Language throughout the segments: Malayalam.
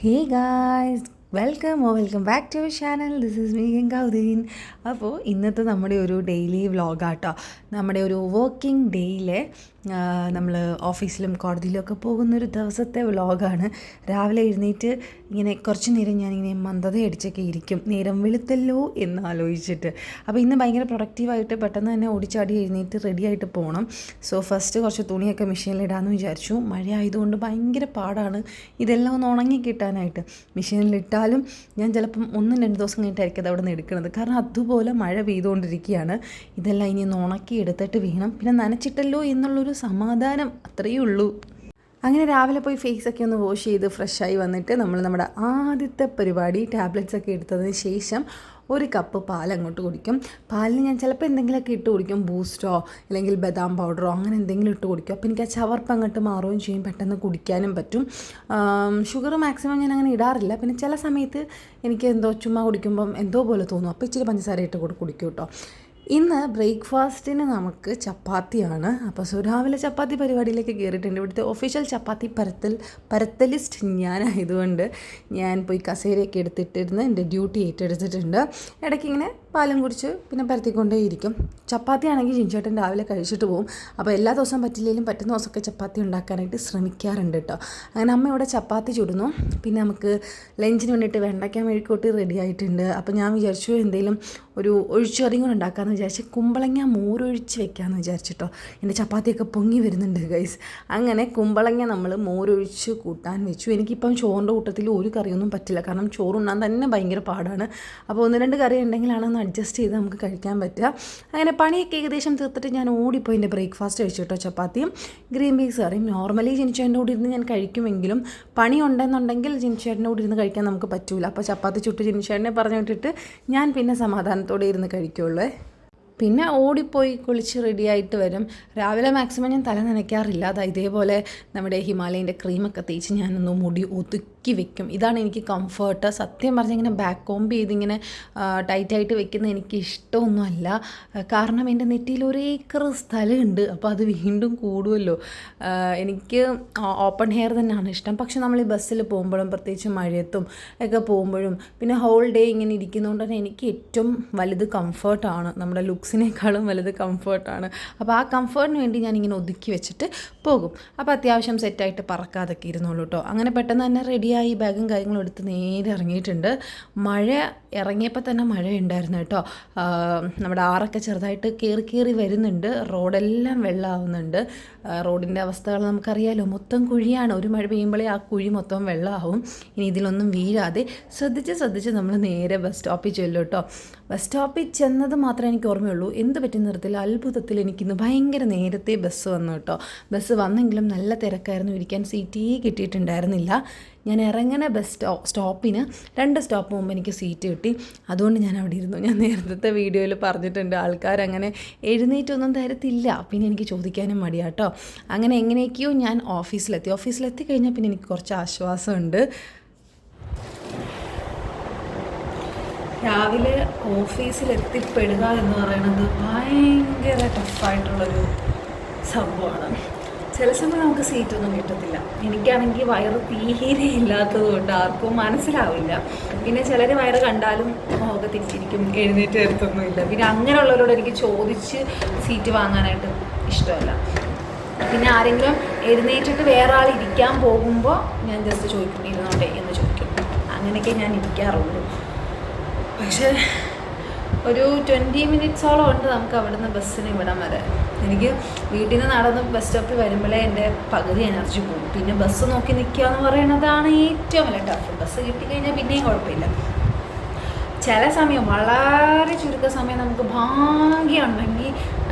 Hey guys, welcome back to our channel. This is me ഗൗദീൻ. അപ്പോൾ ഇന്നത്തെ നമ്മുടെ ഒരു ഡെയിലി വ്ളോഗാട്ടോ. നമ്മുടെ ഒരു വർക്കിംഗ് ഡേയിലെ നമ്മൾ ഓഫീസിലും കോടതിയിലും ഒക്കെ പോകുന്നൊരു ദിവസത്തെ വ്ളോഗാണ്. രാവിലെ എഴുന്നേറ്റ് ഇങ്ങനെ കുറച്ച് നേരം ഞാനിങ്ങനെ മന്ദത അടിച്ചൊക്കെ ഇരിക്കും, നേരം വെളുത്തല്ലോ എന്ന് ആലോചിച്ചിട്ട്. അപ്പോൾ ഇന്ന് ഭയങ്കര പ്രൊഡക്റ്റീവായിട്ട് പെട്ടെന്ന് തന്നെ ഓടിച്ചാടി എഴുന്നേറ്റ് റെഡി ആയിട്ട് പോകണം. സോ ഫസ്റ്റ് കുറച്ച് തുണിയൊക്കെ മെഷീനിലിടാമെന്ന് വിചാരിച്ചു. മഴ ആയതുകൊണ്ട് ഭയങ്കര പാടാണ് ഇതെല്ലാം ഒന്ന് ഉണങ്ങി കിട്ടാനായിട്ട്. മെഷീനിലിട്ടാലും ഞാൻ ചിലപ്പം 1-2 ദിവസം കഴിഞ്ഞിട്ടായിരിക്കും അത് അവിടെ നിന്ന് എടുക്കുന്നത്. കാരണം അതുപോലെ മഴ പെയ്തുകൊണ്ടിരിക്കുകയാണ്. ഇതെല്ലാം ഇനി ഒന്ന് ഉണക്കി എടുത്തിട്ട് വേണം. പിന്നെ നനച്ചിട്ടല്ലോ എന്നുള്ളൊരു സമാധാനം അത്രയേ ഉള്ളൂ. അങ്ങനെ രാവിലെ പോയി ഫേസൊക്കെ ഒന്ന് വാഷ് ചെയ്ത് ഫ്രഷായി വന്നിട്ട് നമ്മൾ നമ്മുടെ ആദ്യത്തെ പരിപാടി ടാബ്ലറ്റ്സ് ഒക്കെ എടുത്തതിന് ശേഷം ഒരു കപ്പ് പാൽ അങ്ങോട്ട് കുടിക്കും. പാലിന് ഞാൻ ചിലപ്പോൾ എന്തെങ്കിലുമൊക്കെ ഇട്ട് കുടിക്കും, ബൂസ്റ്റോ അല്ലെങ്കിൽ ബദാം പൗഡറോ അങ്ങനെ എന്തെങ്കിലും ഇട്ട് കുടിക്കും. അപ്പോൾ എനിക്ക് ആ ചവർപ്പ് അങ്ങോട്ട് മാറുകയും ചെയ്യും, പെട്ടെന്ന് കുടിക്കാനും പറ്റും. ഷുഗർ മാക്സിമം ഞാൻ അങ്ങനെ ഇടാറില്ല. പിന്നെ ചില സമയത്ത് എനിക്ക് എന്തോ ചുമ്മാ കുടിക്കുമ്പം എന്തോ പോലെ തോന്നും, അപ്പോൾ ഇച്ചിരി പഞ്ചസാര ഇട്ട് കുടിക്കും കേട്ടോ. ഇന്ന് ബ്രേക്ക്ഫാസ്റ്റിന് നമുക്ക് ചപ്പാത്തിയാണ്. അപ്പോൾ രാവിലെ ചപ്പാത്തി പരിപാടിയിലേക്ക് കയറിയിട്ടുണ്ട്. ഇവിടുത്തെ ഒഫീഷ്യൽ ചപ്പാത്തി പരത്തലിസ്റ്റ് ഞാനായതുകൊണ്ട് ഞാൻ പോയി കസേരയൊക്കെ എടുത്തിട്ടിരുന്ന് എൻ്റെ ഡ്യൂട്ടി ഏറ്റെടുത്തിട്ടുണ്ട്. ഇടയ്ക്കിങ്ങനെ പാലും കുടിച്ച് പിന്നെ പരത്തിക്കൊണ്ടേയിരിക്കും. ചപ്പാത്തി ആണെങ്കിൽ ജിൻചേട്ടൻ രാവിലെ കഴിച്ചിട്ട് പോകും. അപ്പോൾ എല്ലാ ദിവസവും പറ്റില്ലെങ്കിലും പറ്റുന്ന ദിവസമൊക്കെ ചപ്പാത്തി ഉണ്ടാക്കാനായിട്ട് ശ്രമിക്കാറുണ്ട് കേട്ടോ. അങ്ങനെ അമ്മ ഇവിടെ ചപ്പാത്തി ചുടുന്നു. പിന്നെ നമുക്ക് ലഞ്ചിന് വേണ്ടിയിട്ട് വെണ്ടയ്ക്ക മെഴുക്കുവരട്ടി റെഡി ആയിട്ടുണ്ട്. അപ്പോൾ ഞാൻ വിചാരിച്ചു എന്തെങ്കിലും ഒരു ഒഴിച്ചുകറിയും കൂടെ ഉണ്ടാക്കാമെന്ന് വിചാരിച്ച് കുമ്പളങ്ങ മോരൊഴിച്ച് വെക്കാമെന്ന് വിചാരിച്ചിട്ടോ. എൻ്റെ ചപ്പാത്തിയൊക്കെ പൊങ്ങി വരുന്നുണ്ട് ഗൈസ്. അങ്ങനെ കുമ്പളങ്ങ നമ്മൾ മോരൊഴിച്ച് കൂട്ടാൻ വെച്ചു. എനിക്കിപ്പം ചോറിൻ്റെ കൂട്ടത്തിൽ ഒരു കറിയൊന്നും പറ്റില്ല, കാരണം ചോറുണ്ണാൻ തന്നെ ഭയങ്കര പാടാണ്. അപ്പോൾ 1-2 കറി ഉണ്ടെങ്കിലാണ് അഡ്ജസ്റ്റ് ചെയ്ത് നമുക്ക് കഴിക്കാൻ പറ്റുക. അങ്ങനെ പണിയൊക്കെ ഏകദേശം തീർത്തിട്ട് ഞാൻ ഓടിപ്പോയി എൻ്റെ ബ്രേക്ക്ഫാസ്റ്റ് കഴിച്ചു കേട്ടോ. ചപ്പാത്തിയും ഗ്രീൻ പീസ് കറിയും. നോർമലി ജിൻചേട്ടൻ്റെ കൂടെ ഇരുന്ന് ഞാൻ കഴിക്കുമെങ്കിലും പണി ഉണ്ടെന്നുണ്ടെങ്കിൽ ജിൻചേട്ടൻ്റെ കൂടെ ഇരുന്ന് കഴിക്കാൻ നമുക്ക് പറ്റൂല. അപ്പോൾ ചപ്പാത്തി ചുട്ട് ജിൻചേട്ടനെ പറഞ്ഞു വിട്ടിട്ട് ഞാൻ പിന്നെ സമാധാനത്തോടെ ഇരുന്ന് കഴിക്കുള്ളൂ. പിന്നെ ഓടിപ്പോയി കുളിച്ച് റെഡിയായിട്ട് വരും. രാവിലെ മാക്സിമം ഞാൻ തല നനയ്ക്കാറില്ല. ഇതേപോലെ നമ്മുടെ ഹിമാലയൻ്റെ ക്രീമൊക്കെ തേച്ച് ഞാനൊന്ന് മുടി ഒതുക്കി വെക്കും. ഇതാണ് എനിക്ക് കംഫർട്ട്. സത്യം പറഞ്ഞാൽ ഇങ്ങനെ ബാക്ക് കോംബ് ചെയ്തിങ്ങനെ ടൈറ്റായിട്ട് വെക്കുന്നത് എനിക്ക് ഇഷ്ടമൊന്നുമല്ല. കാരണം എൻ്റെ നെറ്റിയിൽ 1 ഏക്കർ സ്ഥലമുണ്ട്. അപ്പോൾ അത് വീണ്ടും കൂടുമല്ലോ. എനിക്ക് ഓപ്പൺ ഹെയർ തന്നെയാണ് ഇഷ്ടം. പക്ഷെ നമ്മൾ ഈ ബസ്സിൽ പോകുമ്പോഴും പ്രത്യേകിച്ച് മഴയത്തും ഒക്കെ പോകുമ്പോഴും പിന്നെ ഹോൾ ഡേ ഇങ്ങനെ ഇരിക്കുന്നതുകൊണ്ട് തന്നെ എനിക്ക് ഏറ്റവും വലുത് കംഫർട്ടാണ്. നമ്മുടെ ലുക്സിനേക്കാളും വലുത് കംഫർട്ടാണ്. അപ്പോൾ ആ കംഫർട്ടിന് വേണ്ടി ഞാനിങ്ങനെ ഒതുക്കി വെച്ചിട്ട് പോകും. അപ്പോൾ അത്യാവശ്യം സെറ്റായിട്ട് പറക്കാതൊക്കെ ഇരുന്നോളൂ കേട്ടോ. അങ്ങനെ പെട്ടെന്ന് തന്നെ റെഡിയായി ബാഗും കാര്യങ്ങളും എടുത്ത് നേരെ ഇറങ്ങിയിട്ടുണ്ട്. മഴ ഇറങ്ങിയപ്പോൾ തന്നെ മഴ ഉണ്ടായിരുന്നു കേട്ടോ. നമ്മുടെ ആറൊക്കെ ചെറുതായിട്ട് കയറി വരുന്നുണ്ട്. റോഡെല്ലാം വെള്ളമാവുന്നുണ്ട്. റോഡിൻ്റെ അവസ്ഥകൾ നമുക്കറിയാലോ, മൊത്തം കുഴിയാണ്. ഒരു മഴ പെയ്യുമ്പോഴേ ആ കുഴി മൊത്തം വെള്ളമാവും. ഇനി ഇതിലൊന്നും വീഴാതെ ശ്രദ്ധിച്ച് നമ്മൾ നേരെ ബസ് സ്റ്റോപ്പിൽ ചെല്ലും കേട്ടോ. ബസ് സ്റ്റോപ്പിൽ ചെന്നത് മാത്രമേ എനിക്ക് ഓർമ്മയുള്ളൂ. എന്ത് പറ്റി നിർത്തില്ല, അത്ഭുതത്തിൽ എനിക്കിന്ന് ഭയങ്കര നേരത്തെ ബസ് വന്നു കേട്ടോ. ബസ് വന്നെങ്കിലും നല്ല തിരക്കായിരുന്നു, ഇരിക്കാൻ സീറ്റേ കിട്ടിയിട്ടുണ്ടായിരുന്നില്ല. ഞാൻ ഇറങ്ങുന്ന സ്റ്റോപ്പിന് 2 സ്റ്റോപ്പ് മുമ്പ് എനിക്ക് സീറ്റ് കിട്ടി. അതുകൊണ്ട് ഞാൻ അവിടെ ഇരുന്നു. ഞാൻ നേരത്തെ വീഡിയോയിൽ പറഞ്ഞിട്ടുണ്ട്, ആൾക്കാരങ്ങനെ എഴുന്നേറ്റൊന്നും തരത്തില്ല. പിന്നെ എനിക്ക് ചോദിക്കാനും മടിയാട്ടോ. അങ്ങനെ എങ്ങനെയൊക്കെയോ ഞാൻ ഓഫീസിലെത്തി കഴിഞ്ഞാൽ പിന്നെ എനിക്ക് കുറച്ച് ആശ്വാസമുണ്ട്. രാവിലെ ഓഫീസിലെത്തിപ്പെടുക എന്ന് പറയുന്നത് ഭയങ്കര ടഫായിട്ടുള്ളൊരു സംഭവമാണ്. ചില സമയം നമുക്ക് സീറ്റൊന്നും കിട്ടത്തില്ല. എനിക്കാണെങ്കിൽ വയറ് തീരെ ഇല്ലാത്തത് കൊണ്ട് ആർക്കും മനസ്സിലാവില്ല. പിന്നെ ചിലർ വയറ് കണ്ടാലും ഒക്കെ തിരിച്ചിരിക്കും, എഴുന്നേറ്റ് തരത്തൊന്നുമില്ല. പിന്നെ അങ്ങനെയുള്ളവരോട് എനിക്ക് ചോദിച്ച് സീറ്റ് വാങ്ങാനായിട്ട് ഇഷ്ടമല്ല. പിന്നെ ആരെങ്കിലും എഴുന്നേറ്റിട്ട് വേറെ ആൾ ഇരിക്കാൻ പോകുമ്പോൾ ഞാൻ ജസ്റ്റ് ചോദിക്കും, ഇരുന്നോട്ടെ എന്ന് ചോദിക്കും. അങ്ങനെയൊക്കെ ഞാൻ ഇരിക്കാറുള്ളൂ. പക്ഷേ ഒരു 20 മിനിറ്റ്സോളം ഉണ്ട് നമുക്ക് അവിടുന്ന് ബസ്സിന് ഇവിടം വരെ. എനിക്ക് വീട്ടിൽ നിന്ന് നടന്ന് ബസ് സ്റ്റോപ്പിൽ വരുമ്പോഴേ എൻ്റെ പകുതി എനർജി പോകും. പിന്നെ ബസ് നോക്കി നിൽക്കുക എന്ന് പറയുന്നതാണ് ഏറ്റവും വലിയ ടഫ്. ബസ് കിട്ടിക്കഴിഞ്ഞാൽ പിന്നെയും കുഴപ്പമില്ല. ചില സമയം വളരെ ചുരുക്ക സമയം നമുക്ക് ഭാഗ്യമുണ്ടെങ്കിൽ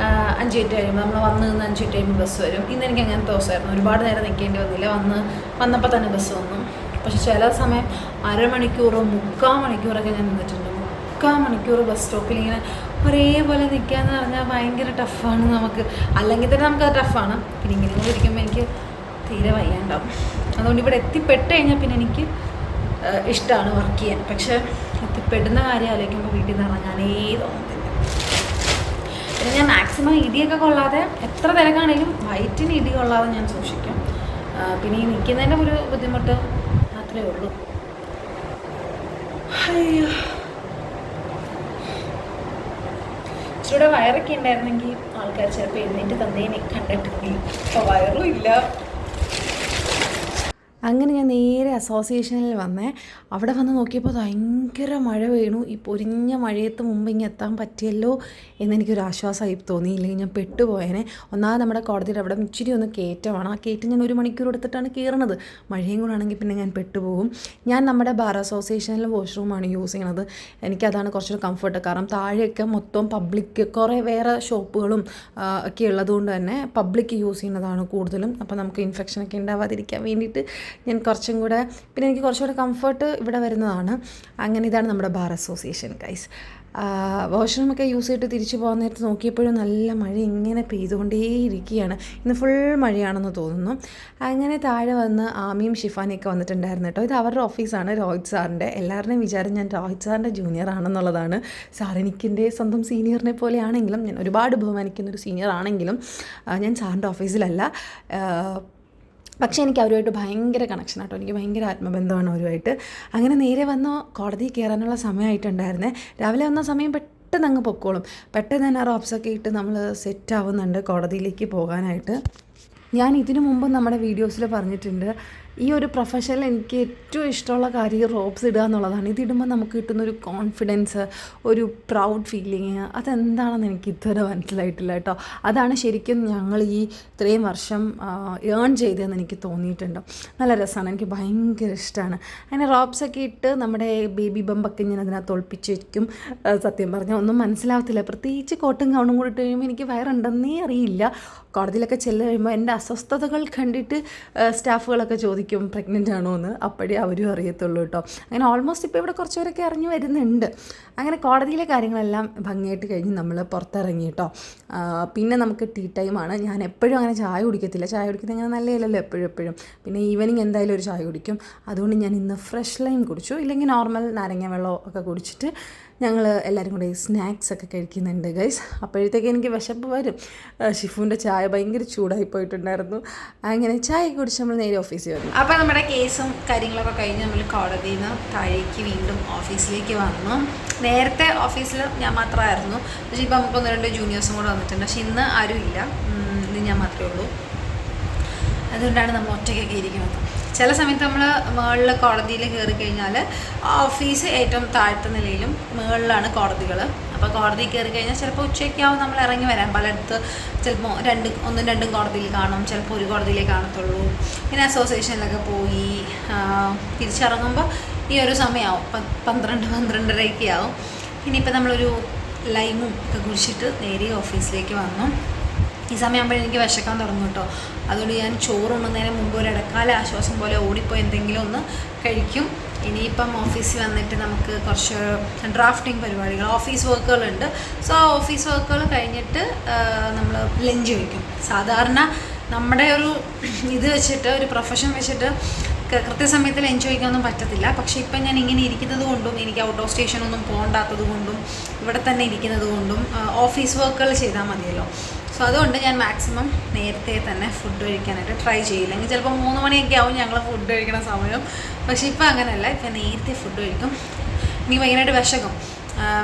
5 മിനിറ്റ് കഴിയുമ്പോൾ നമ്മൾ വന്ന് നിന്ന് 5 മിനിറ്റ് കഴിയുമ്പോൾ ബസ് വരും. ഇന്ന് എനിക്ക് അങ്ങനത്തെ ദിവസമായിരുന്നു. ഒരുപാട് നേരം നിൽക്കേണ്ടി വന്നില്ല. വന്നപ്പോൾ തന്നെ ബസ് വന്നു. പക്ഷെ ചില സമയം അരമണിക്കൂറോ 3/4 മണിക്കൂറൊക്കെ ഞാൻ നിന്നിട്ടുണ്ട്. 3/4 മണിക്കൂർ ബസ് സ്റ്റോപ്പിൽ ഇങ്ങനെ ഒരേപോലെ നിൽക്കുകയെന്ന് പറഞ്ഞാൽ ഭയങ്കര ടഫാണ് നമുക്ക്. അല്ലെങ്കിൽ തന്നെ നമുക്കത് ടഫാണ്. പിന്നെ ഇങ്ങനെ കൂടെ ഇരിക്കുമ്പോൾ എനിക്ക് തീരെ വയ്യാണ്ടാവും. അതുകൊണ്ട് ഇവിടെ എത്തിപ്പെട്ട് കഴിഞ്ഞാൽ പിന്നെ എനിക്ക് ഇഷ്ടമാണ് വർക്ക് ചെയ്യാൻ. പക്ഷേ എത്തിപ്പെടുന്ന കാര്യം ആലോചിക്കുമ്പോൾ വീട്ടിൽ നിന്ന് ഇറങ്ങാനേ തോന്നത്തില്ല. പിന്നെ ഞാൻ മാക്സിമം ഇടിയൊക്കെ കൊള്ളാതെ, എത്ര തിരക്കാണെങ്കിലും വയറ്റിന് ഇടി കൊള്ളാതെ ഞാൻ സൂക്ഷിക്കും. പിന്നെ ഈ നിൽക്കുന്നതിൻ്റെ ഒരു ബുദ്ധിമുട്ട് മാത്രമേ ഉള്ളൂ. അയ്യോ, ഇച്ചിരൂടെ വയറൊക്കെ ഉണ്ടായിരുന്നെങ്കിൽ ആൾക്കാർ ചിലപ്പോൾ എഴുന്നേറ്റ് തന്നേനെ കണ്ടിട്ടുണ്ടെങ്കിൽ. അപ്പോൾ വയറും ഇല്ല. അങ്ങനെ ഞാൻ നേരെ അസോസിയേഷനിൽ വന്നേ. അവിടെ വന്ന് നോക്കിയപ്പോൾ ഭയങ്കര മഴ വീണു. ഈ പൊരിഞ്ഞ മഴയത്ത് മുമ്പ് ഇങ്ങനെ എത്താൻ പറ്റിയല്ലോ എന്നെനിക്കൊരു ആശ്വാസമായി തോന്നിയില്ലെങ്കിൽ ഞാൻ പെട്ടുപോയേനെ. ഒന്നാമത് നമ്മുടെ കോടതിയുടെ അവിടെ ഇച്ചിരി ഒന്ന് കയറ്റമാണ്. ആ കയറ്റം ഞാൻ 1 മണിക്കൂർ എടുത്തിട്ടാണ് കയറണത്. മഴയും കൂടെ ആണെങ്കിൽ പിന്നെ ഞാൻ പെട്ടുപോകും. ഞാൻ നമ്മുടെ ബാർ അസോസിയേഷനിലെ വാഷ്റൂമാണ് യൂസ് ചെയ്യണത്. എനിക്കതാണ് കുറച്ചൊരു കംഫർട്ട്. കാരണം താഴെയൊക്കെ മൊത്തം പബ്ലിക്, കുറേ വേറെ ഷോപ്പുകളും ഒക്കെ ഉള്ളതുകൊണ്ട് തന്നെ പബ്ലിക് യൂസ് ചെയ്യുന്നതാണ് കൂടുതലും. അപ്പോൾ നമുക്ക് ഇൻഫെക്ഷനൊക്കെ ഉണ്ടാവാതിരിക്കാൻ വേണ്ടിയിട്ട് ഞാൻ കുറച്ചും കൂടെ, പിന്നെ എനിക്ക് കുറച്ചുകൂടെ കംഫർട്ട് ഇവിടെ വരുന്നതാണ്. അങ്ങനെ ഇതാണ് നമ്മുടെ ബാർ അസോസിയേഷൻ ഗൈസ്. വാഷ്റൂമൊക്കെ യൂസ് ചെയ്തിട്ട് തിരിച്ചു പോകാൻ നേരത്ത് നോക്കിയപ്പോഴും നല്ല മഴ ഇങ്ങനെ പെയ്തുകൊണ്ടേയിരിക്കുകയാണ്. ഇന്ന് ഫുൾ മഴയാണെന്ന് തോന്നുന്നു. അങ്ങനെ താഴെ വന്ന് ആമിയും ഷിഫാനിയൊക്കെ വന്നിട്ടുണ്ടായിരുന്നു കേട്ടോ. ഇത് അവരുടെ ഓഫീസാണ്, രോഹിത് സാറിൻ്റെ. എല്ലാവരുടെയും വിചാരം ഞാൻ രോഹിത് സാറിൻ്റെ ജൂനിയർ ആണെന്നുള്ളതാണ്. സാർ എനിക്കെൻ്റെ സ്വന്തം സീനിയറിനെ പോലെയാണെങ്കിലും, ഞാൻ ഒരുപാട് ബഹുമാനിക്കുന്നൊരു സീനിയർ ആണെങ്കിലും ഞാൻ സാറിൻ്റെ ഓഫീസിലല്ല. പക്ഷേ എനിക്ക് അവരുമായിട്ട് ഭയങ്കര കണക്ഷൻ ആട്ടോ. എനിക്ക് ഭയങ്കര ആത്മബന്ധമാണ് അവരുമായിട്ട്. അങ്ങനെ നേരെ വന്ന് കോടതി കയറാനുള്ള സമയമായിട്ടുണ്ടായിരുന്നേ. രാവിലെ വന്ന സമയം പെട്ടെന്ന് അങ്ങ് പൊക്കോളും. പെട്ടെന്ന് തന്നെ റോബ്സൊക്കെ ഇട്ട് നമ്മൾ സെറ്റ് ആവുന്നുണ്ട് കോടതിയിലേക്ക് പോകാനായിട്ട്. ഞാൻ ഇതിനു മുമ്പ് നമ്മുടെ വീഡിയോസിൽ പറഞ്ഞിട്ടുണ്ട്, ഈ ഒരു പ്രൊഫഷനിൽ എനിക്ക് ഏറ്റവും ഇഷ്ടമുള്ള കാര്യം റോബ്സ് ഇടുക എന്നുള്ളതാണ്. ഇതിടുമ്പോൾ നമുക്ക് കിട്ടുന്നൊരു കോൺഫിഡൻസ്, ഒരു പ്രൗഡ് ഫീലിങ്, അതെന്താണെന്ന് എനിക്ക് ഇതുവരെ മനസ്സിലായിട്ടില്ല കേട്ടോ. അതാണ് ശരിക്കും ഞങ്ങൾ ഈ ഇത്രയും വർഷം ഏൺ ചെയ്തതെന്ന് എനിക്ക് തോന്നിയിട്ടുണ്ട്. നല്ല രസമാണ്, എനിക്ക് ഭയങ്കര ഇഷ്ടമാണ്. അങ്ങനെ റോബ്സൊക്കെ ഇട്ട് നമ്മുടെ ബേബി ബമ്പൊക്കെ ഞാൻ അതിനകത്ത് ഒളിപ്പിച്ച് വയ്ക്കും. സത്യം പറഞ്ഞാൽ ഒന്നും മനസ്സിലാവത്തില്ല. പ്രത്യേകിച്ച് കോട്ടും ഗൗണും കൂടി ഇട്ട് കഴിയുമ്പോൾ എനിക്ക് വയറുണ്ടെന്നേ അറിയില്ല. കോടതിയിലൊക്കെ ചെല്ല് കഴിയുമ്പോൾ എൻ്റെ അസ്വസ്ഥതകൾ കണ്ടിട്ട് സ്റ്റാഫുകളൊക്കെ ചോദിക്കും പ്രഗ്നൻ്റ് ആണോ എന്ന്. അപ്പോഴേ അവരും അറിയത്തുള്ളൂ കേട്ടോ. അങ്ങനെ ഓൾമോസ്റ്റ് ഇപ്പോൾ ഇവിടെ കുറച്ചുപേരൊക്കെ അറിഞ്ഞു വരുന്നുണ്ട്. അങ്ങനെ കോടതിയിലെ കാര്യങ്ങളെല്ലാം ഭംഗിയായിട്ട് കഴിഞ്ഞ് നമ്മൾ പുറത്തിറങ്ങി കേട്ടോ. പിന്നെ നമുക്ക് ടീ ടൈമാണ്. ഞാൻ എപ്പോഴും അങ്ങനെ ചായ കുടിക്കത്തില്ല. ചായ കുടിക്കുന്നത് അങ്ങനെ നല്ലതല്ലല്ലോ എപ്പോഴും. പിന്നെ ഈവനിങ് എന്തായാലും ഒരു ചായ കുടിക്കും. അതുകൊണ്ട് ഞാൻ ഇന്ന് ഫ്രഷ് ലൈം കുടിച്ചു. ഇല്ലെങ്കിൽ നോർമൽ നാരങ്ങ വെള്ളം ഒക്കെ കുടിച്ചിട്ട് ഞങ്ങൾ എല്ലാവരും കൂടെ സ്നാക്സ് ഒക്കെ കഴിക്കുന്നുണ്ട് ഗൈസ്. അപ്പോഴത്തേക്ക് എനിക്ക് വിശപ്പ് വരും. ഷിഫുവിൻ്റെ ചായ ഭയങ്കര ചൂടായി പോയിട്ടുണ്ടായിരുന്നു. അങ്ങനെ ചായ കുടിച്ച് നമ്മൾ നേരെ ഓഫീസിൽ വന്നു. അപ്പോൾ നമ്മുടെ കേസും കാര്യങ്ങളൊക്കെ കഴിഞ്ഞ് നമ്മൾ കോടതിയിൽ നിന്ന് താഴേക്ക് വീണ്ടും ഓഫീസിലേക്ക് വന്നു. നേരത്തെ ഓഫീസിൽ ഞാൻ മാത്രമായിരുന്നു. പക്ഷേ ഇപ്പോൾ നമുക്ക് 1-2 ജൂനിയേഴ്സും കൂടെ വന്നിട്ടുണ്ട്. പക്ഷേ ഇന്ന് ആരും ഇല്ല, ഇന്ന് ഞാൻ മാത്രമേ ഉള്ളൂ. അതുകൊണ്ടാണ് നമ്മൾ ഒറ്റയ്ക്കൊക്കെ ഇരിക്കുന്നത്. ചില സമയത്ത് നമ്മൾ മുകളിൽ കോടതിയിൽ കയറി കഴിഞ്ഞാൽ ഓഫീസ് ഏറ്റവും താഴ്ത്ത നിലയിലും മുകളിലാണ് കോടതികൾ. അപ്പോൾ കോടതി കയറി കഴിഞ്ഞാൽ ചിലപ്പോൾ ഉച്ചയ്ക്കാവും നമ്മൾ ഇറങ്ങി വരാൻ. പലയിടത്ത് ചിലപ്പോൾ 1-2 കോടതിയിൽ കാണും, ചിലപ്പോൾ ഒരു കോടതിയിലേ കാണത്തുള്ളൂ. പിന്നെ അസോസിയേഷനിലൊക്കെ പോയി തിരിച്ചിറങ്ങുമ്പോൾ ഈ ഒരു സമയമാവും, 12-12:30 ആവും. ഇനിയിപ്പോൾ നമ്മളൊരു ലൈമും ഒക്കെ കുടിച്ചിട്ട് നേരെ ഓഫീസിലേക്ക് വന്നു. ഈ സമയമാകുമ്പോൾ എനിക്ക് വിശക്കാൻ തുടങ്ങും കേട്ടോ. അതുകൊണ്ട് ഞാൻ ചോറ് ഉണ്ണുന്നതിന് മുമ്പ് ഒരു ഇടക്കാല ആശ്വാസം പോലെ ഓടിപ്പോയി എന്തെങ്കിലും ഒന്ന് കഴിക്കും. ഇനിയിപ്പം ഓഫീസിൽ വന്നിട്ട് നമുക്ക് കുറച്ച് ഡ്രാഫ്റ്റിംഗ് പരിപാടികൾ, ഓഫീസ് വർക്കുകളുണ്ട്. സോ ആ ഓഫീസ് വർക്കുകൾ കഴിഞ്ഞിട്ട് നമ്മൾ ലഞ്ച് കഴിക്കും. സാധാരണ നമ്മുടെ ഒരു ഇത് വെച്ചിട്ട്, ഒരു പ്രൊഫഷൻ വെച്ചിട്ട് കൃത്യസമയത്ത് ലഞ്ച് കഴിക്കാനൊന്നും പറ്റത്തില്ല. പക്ഷേ ഇപ്പം ഞാൻ ഇങ്ങനെ ഇരിക്കുന്നത് കൊണ്ടും, എനിക്ക് ഔട്ട് ഓഫ് സ്റ്റേഷനൊന്നും പോകണ്ടാത്തത് കൊണ്ടും, ഇവിടെ തന്നെ ഇരിക്കുന്നത് കൊണ്ടും ഓഫീസ് വർക്കുകൾ ചെയ്താൽ മതിയല്ലോ. സോ അതുകൊണ്ട് ഞാൻ മാക്സിമം നേരത്തെ തന്നെ ഫുഡ് കഴിക്കാനായിട്ട് ട്രൈ ചെയ്യില്ലെങ്കിൽ ചിലപ്പോൾ 3 മണിയൊക്കെ ആവും ഞങ്ങൾ ഫുഡ് കഴിക്കണ സമയം. പക്ഷേ ഇപ്പോൾ അങ്ങനെയല്ല, ഇപ്പം നേരത്തെ ഫുഡ് കഴിക്കും. എനിക്ക് ഭയങ്കരമായിട്ട് വിശക്കും.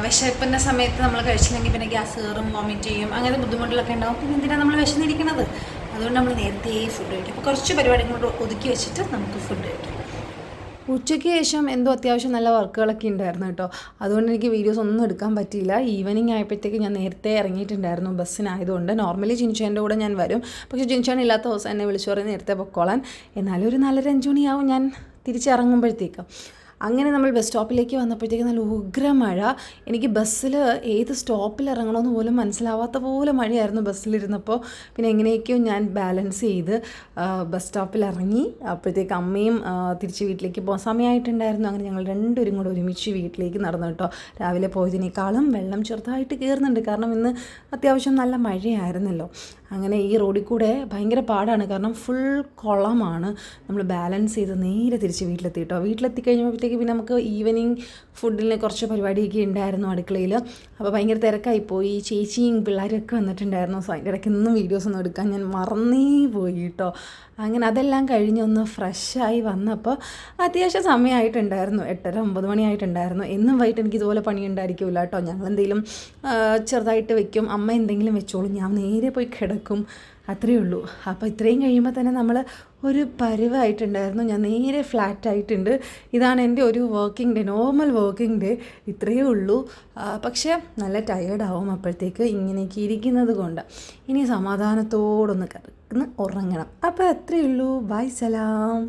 വിശപ്പിൻ്റെ സമയത്ത് നമ്മൾ കഴിച്ചില്ലെങ്കിൽ പിന്നെ ഗ്യാസ് കയറും, വോമിറ്റ് ചെയ്യും, അങ്ങനത്തെ ബുദ്ധിമുട്ടുകളൊക്കെ ഉണ്ടാവും. പിന്നെ എന്തിനാണ് നമ്മൾ വിശന്നിരിക്കുന്നത്? അതുകൊണ്ട് നമ്മൾ നേരത്തെ ഫുഡ് കഴിക്കും. അപ്പോൾ കുറച്ച് പരിപാടികളോട് ഒതുക്കി വെച്ചിട്ട് നമുക്ക് ഫുഡ് കഴിക്കാം. ഉച്ചയ്ക്ക് ശേഷം എന്തോ അത്യാവശ്യം നല്ല വർക്കുകളൊക്കെ ഉണ്ടായിരുന്നു കേട്ടോ. അതുകൊണ്ട് എനിക്ക് വീഡിയോസ് ഒന്നും എടുക്കാൻ പറ്റിയില്ല. ഈവനിങ് ആയപ്പോഴത്തേക്ക് ഞാൻ നേരത്തെ ഇറങ്ങിയിട്ടുണ്ടായിരുന്നു ബസ്സിനായതുകൊണ്ട്. നോർമലി ജിൻഷാൻ്റെ കൂടെ ഞാൻ വരും. പക്ഷേ ജിൻഷാൻ ഇല്ലാത്ത ദിവസം എന്നെ വിളിച്ചു പറഞ്ഞ് നേരത്തെ പൊക്കോളാൻ. എന്നാലും ഒരു 4-5 മണിയാവും ഞാൻ തിരിച്ചിറങ്ങുമ്പോഴത്തേക്ക്. അങ്ങനെ നമ്മൾ ബസ് സ്റ്റോപ്പിലേക്ക് വന്നപ്പോഴത്തേക്ക് നല്ല ഉഗ്ര മഴ. എനിക്ക് ബസ്സിൽ ഏത് സ്റ്റോപ്പിൽ ഇറങ്ങണമെന്ന് പോലും മനസ്സിലാവാത്ത പോലെ മഴയായിരുന്നു ബസ്സിലിരുന്നപ്പോൾ. പിന്നെ എങ്ങനെയൊക്കെയോ ഞാൻ ബാലൻസ് ചെയ്ത് ബസ് സ്റ്റോപ്പിൽ ഇറങ്ങി. അപ്പോഴത്തേക്ക് അമ്മയും തിരിച്ച് വീട്ടിലേക്ക് പോകാൻ സമയമായിട്ടുണ്ടായിരുന്നു. അങ്ങനെ ഞങ്ങൾ രണ്ടുപേരും കൂടെ ഒരുമിച്ച് വീട്ടിലേക്ക് നടന്നു കേട്ടോ. രാവിലെ പോയതിനേക്കാളും വെള്ളം ചെറുതായിട്ട് കയറുന്നുണ്ട്, കാരണം ഇന്ന് അത്യാവശ്യം നല്ല മഴയായിരുന്നല്ലോ. അങ്ങനെ ഈ റോഡിൽ കൂടെ ഭയങ്കര പാടാണ്, കാരണം ഫുൾ കുളമാണ്. നമ്മൾ ബാലൻസ് ചെയ്ത് നേരെ തിരിച്ച് വീട്ടിലെത്തി കേട്ടോ. വീട്ടിലെത്തി കഴിഞ്ഞപ്പോഴത്തേക്ക് കഴിഞ്ഞപ്പോഴത്തേക്ക് പിന്നെ നമുക്ക് ഈവനിങ് ഫുഡിന് കുറച്ച് പരിപാടിയൊക്കെ ഉണ്ടായിരുന്നു അടുക്കളയിൽ. അപ്പോൾ ഭയങ്കര തിരക്കായിപ്പോയി. ചേച്ചിയും പിള്ളേരൊക്കെ വന്നിട്ടുണ്ടായിരുന്നു. സോ അതിൻ്റെ ഇടയ്ക്ക് ഒന്നും വീഡിയോസൊന്നും എടുക്കാൻ ഞാൻ മറന്നേ പോയി കേട്ടോ. അങ്ങനെ അതെല്ലാം കഴിഞ്ഞൊന്ന് ഫ്രഷായി വന്നപ്പോൾ അത്യാവശ്യം സമയമായിട്ടുണ്ടായിരുന്നു. 8:30-9 മണിയായിട്ടുണ്ടായിരുന്നു. എന്നും വൈകിട്ട് എനിക്ക് ഇതുപോലെ പണി ഉണ്ടായിരിക്കില്ല കേട്ടോ. ഞങ്ങളെന്തെങ്കിലും ചെറുതായിട്ട് വെക്കും, അമ്മ എന്തെങ്കിലും വെച്ചോളും, ഞാൻ നേരെ പോയി കിടക്കും, അത്രയേ ഉള്ളൂ. അപ്പോൾ ഇത്രയും കഴിയുമ്പോൾ തന്നെ നമ്മൾ ഒരു പരുവായിട്ടുണ്ടായിരുന്നു. ഞാൻ നേരെ ഫ്ലാറ്റായിട്ടുണ്ട്. ഇതാണ് എൻ്റെ ഒരു working day, normal working day. ഇത്രയേ ഉള്ളൂ. പക്ഷേ നല്ല ടയേർഡാവും അപ്പോഴത്തേക്ക് ഇങ്ങനെയൊക്കെ ഇരിക്കുന്നത് കൊണ്ട്. ഇനി സമാധാനത്തോടൊന്ന് കിടന്ന് ഉറങ്ങണം. അപ്പോൾ അത്രയേ ഉള്ളൂ. ബൈ, സലാം.